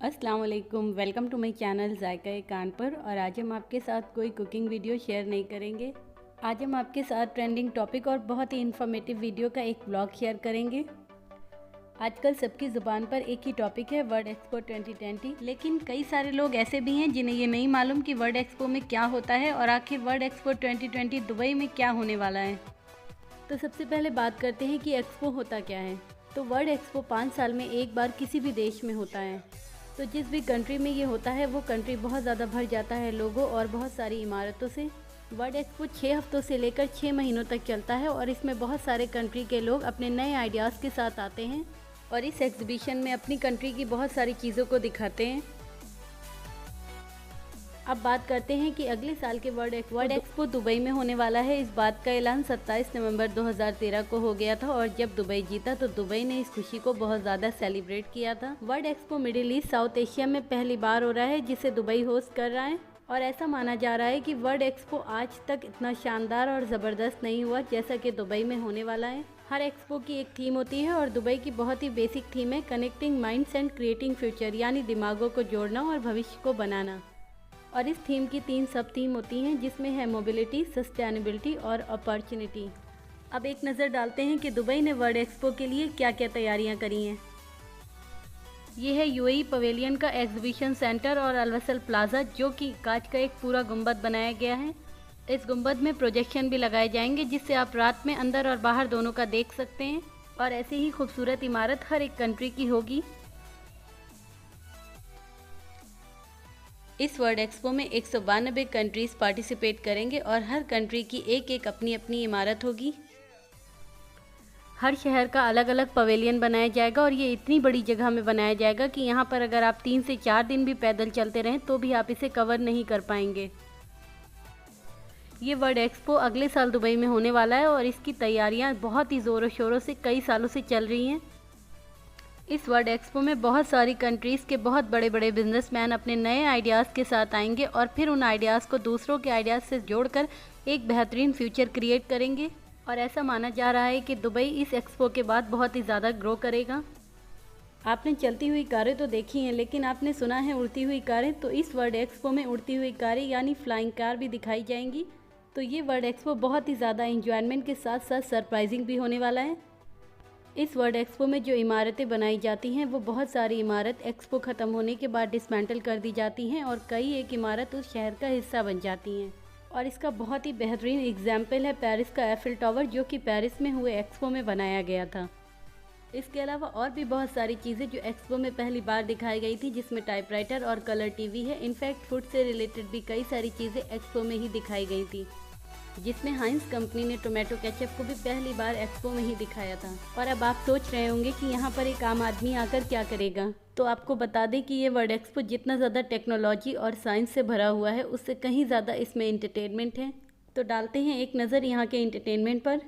अस्सलाम वालेकुम, welcome to my channel जायका कानपुर। और आज हम आपके साथ कोई कुकिंग वीडियो शेयर नहीं करेंगे। आज हम आपके साथ ट्रेंडिंग टॉपिक और बहुत ही इन्फॉर्मेटिव वीडियो का एक ब्लॉग शेयर करेंगे। आजकल सबकी ज़ुबान पर एक ही टॉपिक है, वर्ल्ड एक्सपो 2020। लेकिन कई सारे लोग ऐसे भी हैं जिन्हें ये नहीं मालूम कि वर्ल्ड एक्सपो में क्या होता है और आखिर वर्ल्ड एक्सपो 2020 दुबई में क्या होने वाला है। तो सबसे पहले बात करते हैं कि एक्सपो होता क्या है। तो वर्ल्ड एक्सपो 5 साल में एक बार किसी भी देश में होता है। तो जिस भी कंट्री में ये होता है वो कंट्री बहुत ज़्यादा भर जाता है लोगों और बहुत सारी इमारतों से। वर्ल्ड एक्सपो 6 हफ्तों से लेकर 6 महीनों तक चलता है और इसमें बहुत सारे कंट्री के लोग अपने नए आइडियाज़ के साथ आते हैं और इस एग्जीबिशन में अपनी कंट्री की बहुत सारी चीज़ों को दिखाते हैं। अब बात करते हैं कि अगले साल के वर्ल्ड एक्सपो दुबई में होने वाला है। इस बात का ऐलान 27 नवंबर 2013 को हो गया था और जब दुबई जीता तो दुबई ने इस खुशी को बहुत ज़्यादा सेलिब्रेट किया था। World expo middle east south Asia में पहली बार हो रहा है जिसे दुबई होस्ट कर रहा है और ऐसा माना जा रहा है कि वर्ल्ड एक्सपो आज तक इतना शानदार और ज़बरदस्त नहीं हुआ जैसा कि दुबई में होने वाला है। हर एक्सपो की एक थीम होती है और दुबई की बहुत ही बेसिक थीम है connecting minds and creating future, यानी दिमागों को जोड़ना और भविष्य को बनाना। और इस थीम की 3 सब थीम होती हैं जिसमें है मोबिलिटी, सस्टेनेबिलिटी और अपॉर्चुनिटी। अब एक नज़र डालते हैं कि दुबई ने वर्ल्ड एक्सपो के लिए क्या क्या तैयारियां करी हैं। ये है यूएई पवेलियन का एग्जीबिशन सेंटर और अलवसल प्लाजा, जो कि कांच का एक पूरा गुंबद बनाया गया है। इस गुंबद में प्रोजेक्शन भी लगाए जाएंगे जिससे आप रात में अंदर और बाहर दोनों का देख सकते हैं और ऐसे ही खूबसूरत इमारत हर एक कंट्री की होगी। इस वर्ल्ड एक्सपो में 192 कंट्रीज़ पार्टिसिपेट करेंगे और हर कंट्री की एक अपनी अपनी इमारत होगी। हर शहर का अलग अलग पवेलियन बनाया जाएगा और ये इतनी बड़ी जगह में बनाया जाएगा कि यहाँ पर अगर आप 3 से 4 दिन भी पैदल चलते रहें तो भी आप इसे कवर नहीं कर पाएंगे। ये वर्ल्ड एक्सपो अगले साल दुबई में होने वाला है और इसकी तैयारियाँ बहुत ही ज़ोरों शोरों से कई सालों से चल रही हैं। इस वर्ल्ड एक्सपो में बहुत सारी कंट्रीज़ के बहुत बड़े बड़े बिजनेसमैन अपने नए आइडियाज़ के साथ आएंगे और फिर उन आइडियाज़ को दूसरों के आइडियाज़ से जोड़कर एक बेहतरीन फ्यूचर क्रिएट करेंगे। और ऐसा माना जा रहा है कि दुबई इस एक्सपो के बाद बहुत ही ज़्यादा ग्रो करेगा। आपने चलती हुई कारें तो देखी हैं, लेकिन आपने सुना है उड़ती हुई कारें। तो इस वर्ल्ड एक्सपो में उड़ती हुई कारें यानी फ्लाइंग कार भी दिखाई जाएंगी। तो ये वर्ल्ड एक्सपो बहुत ही ज़्यादा इंजॉयमेंट के साथ साथ सरप्राइजिंग भी होने वाला है। इस वर्ल्ड एक्सपो में जो इमारतें बनाई जाती हैं वो बहुत सारी इमारत एक्सपो ख़त्म होने के बाद डिसमेंटल कर दी जाती हैं और कई एक इमारत उस शहर का हिस्सा बन जाती हैं। और इसका बहुत ही बेहतरीन एग्जाम्पल है पेरिस का एफिल टावर, जो कि पेरिस में हुए एक्सपो में बनाया गया था। इसके अलावा और भी बहुत सारी चीज़ें जो एक्सपो में पहली बार दिखाई गई थी, जिसमें टाइपराइटर और कलर टीवी है। इनफैक्ट फूड से रिलेटेड भी कई सारी चीज़ें एक्सपो में ही दिखाई गई थी, जिसमें हाइंस कंपनी ने टोमेटो केचप को भी पहली बार एक्सपो में ही दिखाया था। और अब आप सोच रहे होंगे कि यहाँ पर एक आम आदमी आकर क्या करेगा। तो आपको बता दें कि ये वर्ल्ड एक्सपो जितना ज़्यादा टेक्नोलॉजी और साइंस से भरा हुआ है उससे कहीं ज़्यादा इसमें एंटरटेनमेंट है। तो डालते हैं एक नज़र यहाँ के एंटरटेनमेंट पर।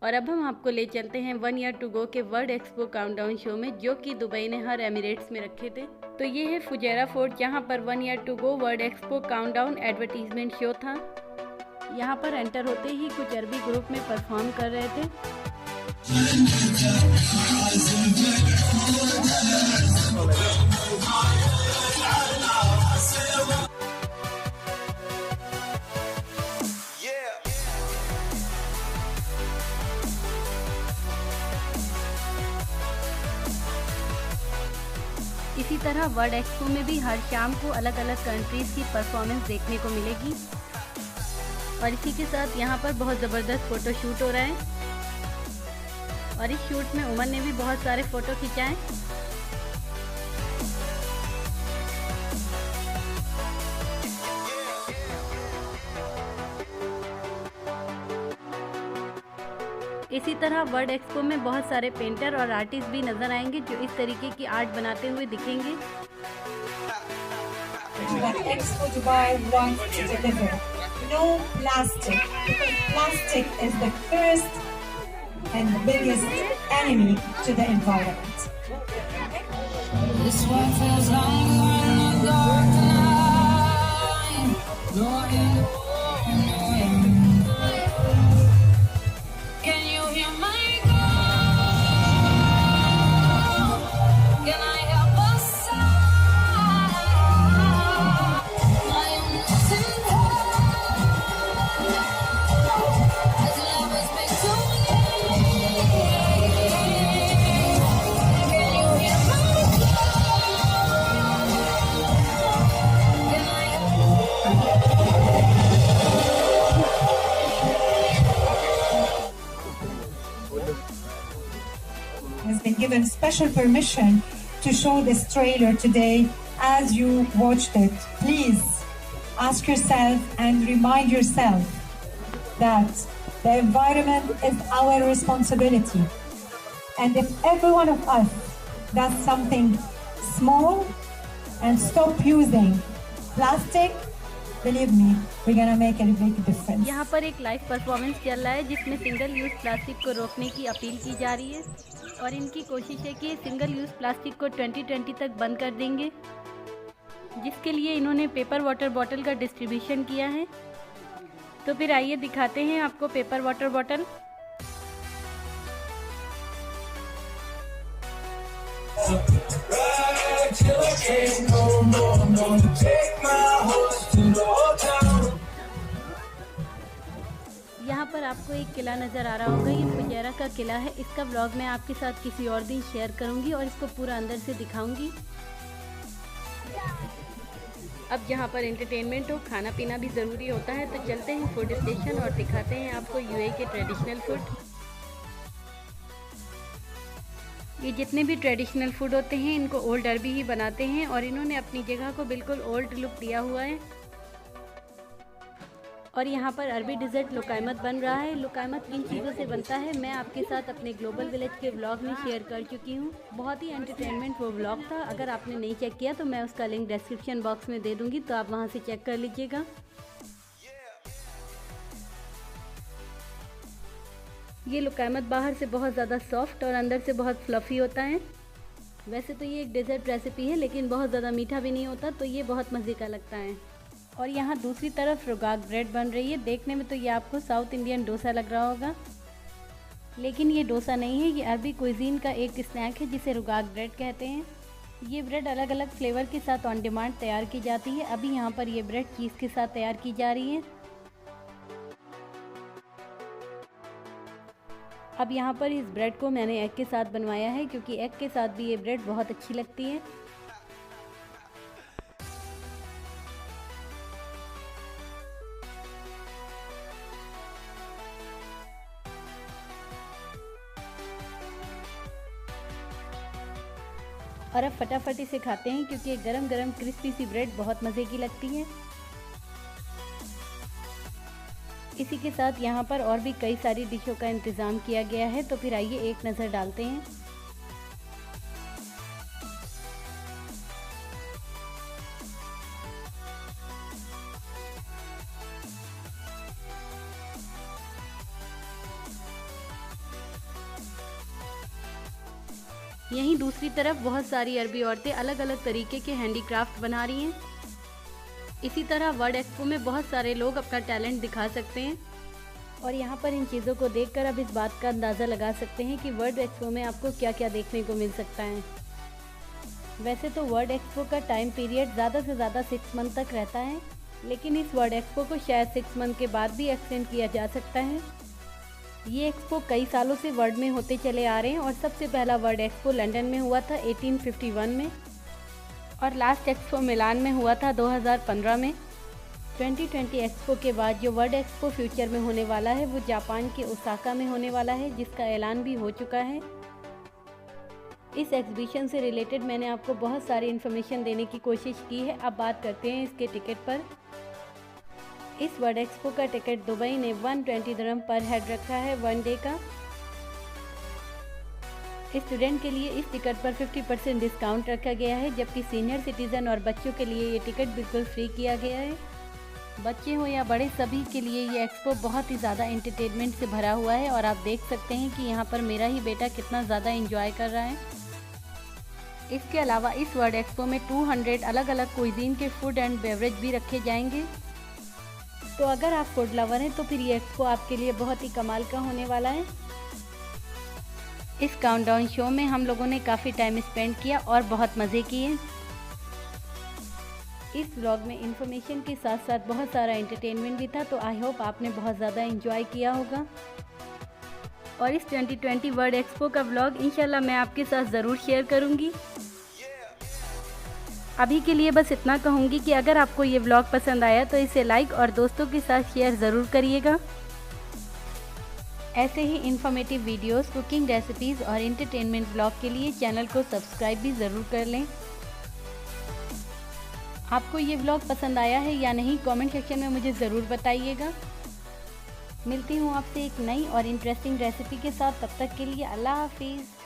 और अब हम आपको ले चलते हैं 1 ईयर टू गो के वर्ल्ड एक्सपो काउंटडाउन शो में, जो कि दुबई ने हर एमिरेट्स में रखे थे। तो ये है फुजैरा फोर्ट, जहाँ पर 1 year to go world expo countdown advertisement show था। यहाँ पर एंटर होते ही कुछ अरबी ग्रुप में परफॉर्म कर रहे थे। इसी तरह वर्ल्ड एक्सपो में भी हर शाम को अलग अलग कंट्रीज़ की परफॉर्मेंस देखने को मिलेगी। और इसी के साथ यहाँ पर बहुत ज़बरदस्त फ़ोटो शूट हो रहा है और इस शूट में उमर ने भी बहुत सारे फ़ोटो खिंचाए। इसी तरह वर्ल्ड एक्सपो में बहुत सारे पेंटर और आर्टिस्ट भी नजर आएंगे जो इस तरीके की आर्ट बनाते हुए दिखेंगे। Expo Dubai wants to deliver no plastic, because plastic is the first and the biggest enemy to the environment. This one feels longer in the dark tonight. No end. Can you hear my call? Can I help us out? I am missing her. As lovers make so many. Can you hear my call? Can I Has been given special permission to show this trailer today. As you watched it, please ask yourself and remind yourself that the environment is our responsibility. And if every one of us does something small and stop using plastic, believe me, we're gonna make a big difference. यहाँ पर एक live performance चल रहा है जिसमें single use plastic को रोकने की अपील की जा रही है और इनकी कोशिश है कि सिंगल यूज़ प्लास्टिक को 2020 तक बंद कर देंगे, जिसके लिए इन्होंने पेपर वाटर बॉटल का डिस्ट्रीब्यूशन किया है। तो फिर आइए दिखाते हैं आपको पेपर वाटर बॉटल। यहाँ पर आपको एक किला नज़र आ रहा होगा, ये फुजैरा का किला है। इसका व्लॉग मैं आपके साथ किसी और दिन शेयर करूँगी और इसको पूरा अंदर से दिखाऊँगी। अब जहाँ पर एंटरटेनमेंट हो, खाना पीना भी ज़रूरी होता है, तो चलते हैं फूड स्टेशन और दिखाते हैं आपको यूएई के ट्रेडिशनल फूड। ये जितने भी ट्रेडिशनल फूड होते हैं इनको ओल्ड अरबी ही बनाते हैं और इन्होंने अपनी जगह को बिल्कुल ओल्ड लुक दिया हुआ है। और यहाँ पर अरबी डिज़र्ट लुकायमत बन रहा है। लुकायमत किन चीज़ों से बनता है मैं आपके साथ अपने ग्लोबल विलेज के व्लॉग में शेयर कर चुकी हूँ। बहुत ही एंटरटेनमेंट वो व्लॉग था। अगर आपने नहीं चेक किया तो मैं उसका लिंक डिस्क्रिप्शन बॉक्स में दे दूँगी, तो आप वहाँ से चेक कर लीजिएगा। ये लुकायमत बाहर से बहुत ज़्यादा सॉफ्ट और अंदर से बहुत फ्लफ़ी होता है। वैसे तो ये एक डेजर्ट रेसिपी है लेकिन बहुत ज़्यादा मीठा भी नहीं होता, तो ये बहुत मज़े का लगता है। और यहाँ दूसरी तरफ रुगाक ब्रेड बन रही है। देखने में तो ये आपको साउथ इंडियन डोसा लग रहा होगा, लेकिन ये डोसा नहीं है, ये अरबी कुइजीन का एक स्नैक है जिसे रुगाक ब्रेड कहते हैं। ये ब्रेड अलग अलग फ्लेवर के साथ ऑन डिमांड तैयार की जाती है। अभी यहाँ पर ये ब्रेड चीज़ के साथ तैयार की जा रही है। अब यहाँ पर इस ब्रेड को मैंने एग के साथ बनवाया है क्योंकि एग के साथ भी ये ब्रेड बहुत अच्छी लगती है। और अब फटाफट इसे खाते हैं क्योंकि ये गरम गरम क्रिस्पी सी ब्रेड बहुत मज़े की लगती है। इसी के साथ यहाँ पर और भी कई सारी डिशों का इंतज़ाम किया गया है, तो फिर आइए एक नज़र डालते हैं। यहीं दूसरी तरफ बहुत सारी अरबी औरतें अलग अलग तरीके के हैंडीक्राफ्ट बना रही हैं। इसी तरह वर्ल्ड एक्सपो में बहुत सारे लोग अपना टैलेंट दिखा सकते हैं और यहाँ पर इन चीज़ों को देखकर अब इस बात का अंदाज़ा लगा सकते हैं कि वर्ल्ड एक्सपो में आपको क्या क्या देखने को मिल सकता है। वैसे तो वर्ल्ड एक्सपो का टाइम पीरियड ज़्यादा से ज़्यादा 6 मंथ तक रहता है, लेकिन इस वर्ल्ड एक्सपो को शायद 6 मंथ के बाद भी एक्सटेंड किया जा सकता है। ये एक्सपो कई सालों से वर्ल्ड में होते चले आ रहे हैं और सबसे पहला वर्ल्ड एक्सपो लंदन में हुआ था 1851 में। और लास्ट एक्सपो मिलान में हुआ था 2015 में। 2020 एक्सपो के बाद जो वर्ल्ड एक्सपो फ्यूचर में होने वाला है वो जापान के ओसाका में होने वाला है, जिसका ऐलान भी हो चुका है। इस एग्जीबिशन से रिलेटेड मैंने आपको बहुत सारी इन्फॉर्मेशन देने की कोशिश की है। अब बात करते हैं इसके टिकट पर। इस वर्ल्ड एक्सपो का टिकट दुबई ने 120 दिरहम पर हेड रखा है 1 डे का। स्टूडेंट के लिए इस टिकट पर 50% डिस्काउंट रखा गया है, जबकि सीनियर सिटीज़न और बच्चों के लिए ये टिकट बिल्कुल फ्री किया गया है। बच्चे हो या बड़े, सभी के लिए ये एक्सपो बहुत ही ज़्यादा एंटरटेनमेंट से भरा हुआ है और आप देख सकते हैं कि यहाँ पर मेरा ही बेटा कितना ज़्यादा एंजॉय कर रहा है। इसके अलावा इस वर्ल्ड एक्सपो में 200 अलग अलग क्विजीन के फूड एंड बेवरेज भी रखे जाएंगे। तो अगर आप फूड लवर हैं तो फिर ये एक्सपो आपके लिए बहुत ही कमाल का होने वाला है। इस काउंटडाउन शो में हम लोगों ने काफ़ी टाइम स्पेंड किया और बहुत मज़े किए। इस व्लॉग में इंफॉर्मेशन के साथ साथ बहुत सारा एंटरटेनमेंट भी था, तो आई होप आपने बहुत ज़्यादा एंजॉय किया होगा। और इस 2020 वर्ल्ड एक्सपो का व्लॉग इंशाल्लाह मैं आपके साथ ज़रूर शेयर करूँगी। अभी के लिए बस इतना कहूँगी कि अगर आपको ये व्लॉग पसंद आया तो इसे लाइक और दोस्तों के साथ शेयर ज़रूर करिएगा। ऐसे ही इन्फॉर्मेटिव वीडियोस, कुकिंग रेसिपीज़ और एंटरटेनमेंट व्लॉग के लिए चैनल को सब्सक्राइब भी ज़रूर कर लें। आपको ये व्लॉग पसंद आया है या नहीं, कमेंट सेक्शन में मुझे ज़रूर बताइएगा। मिलती हूँ आपसे एक नई और इंटरेस्टिंग रेसिपी के साथ, तब तक के लिए अल्लाह हाफिज़।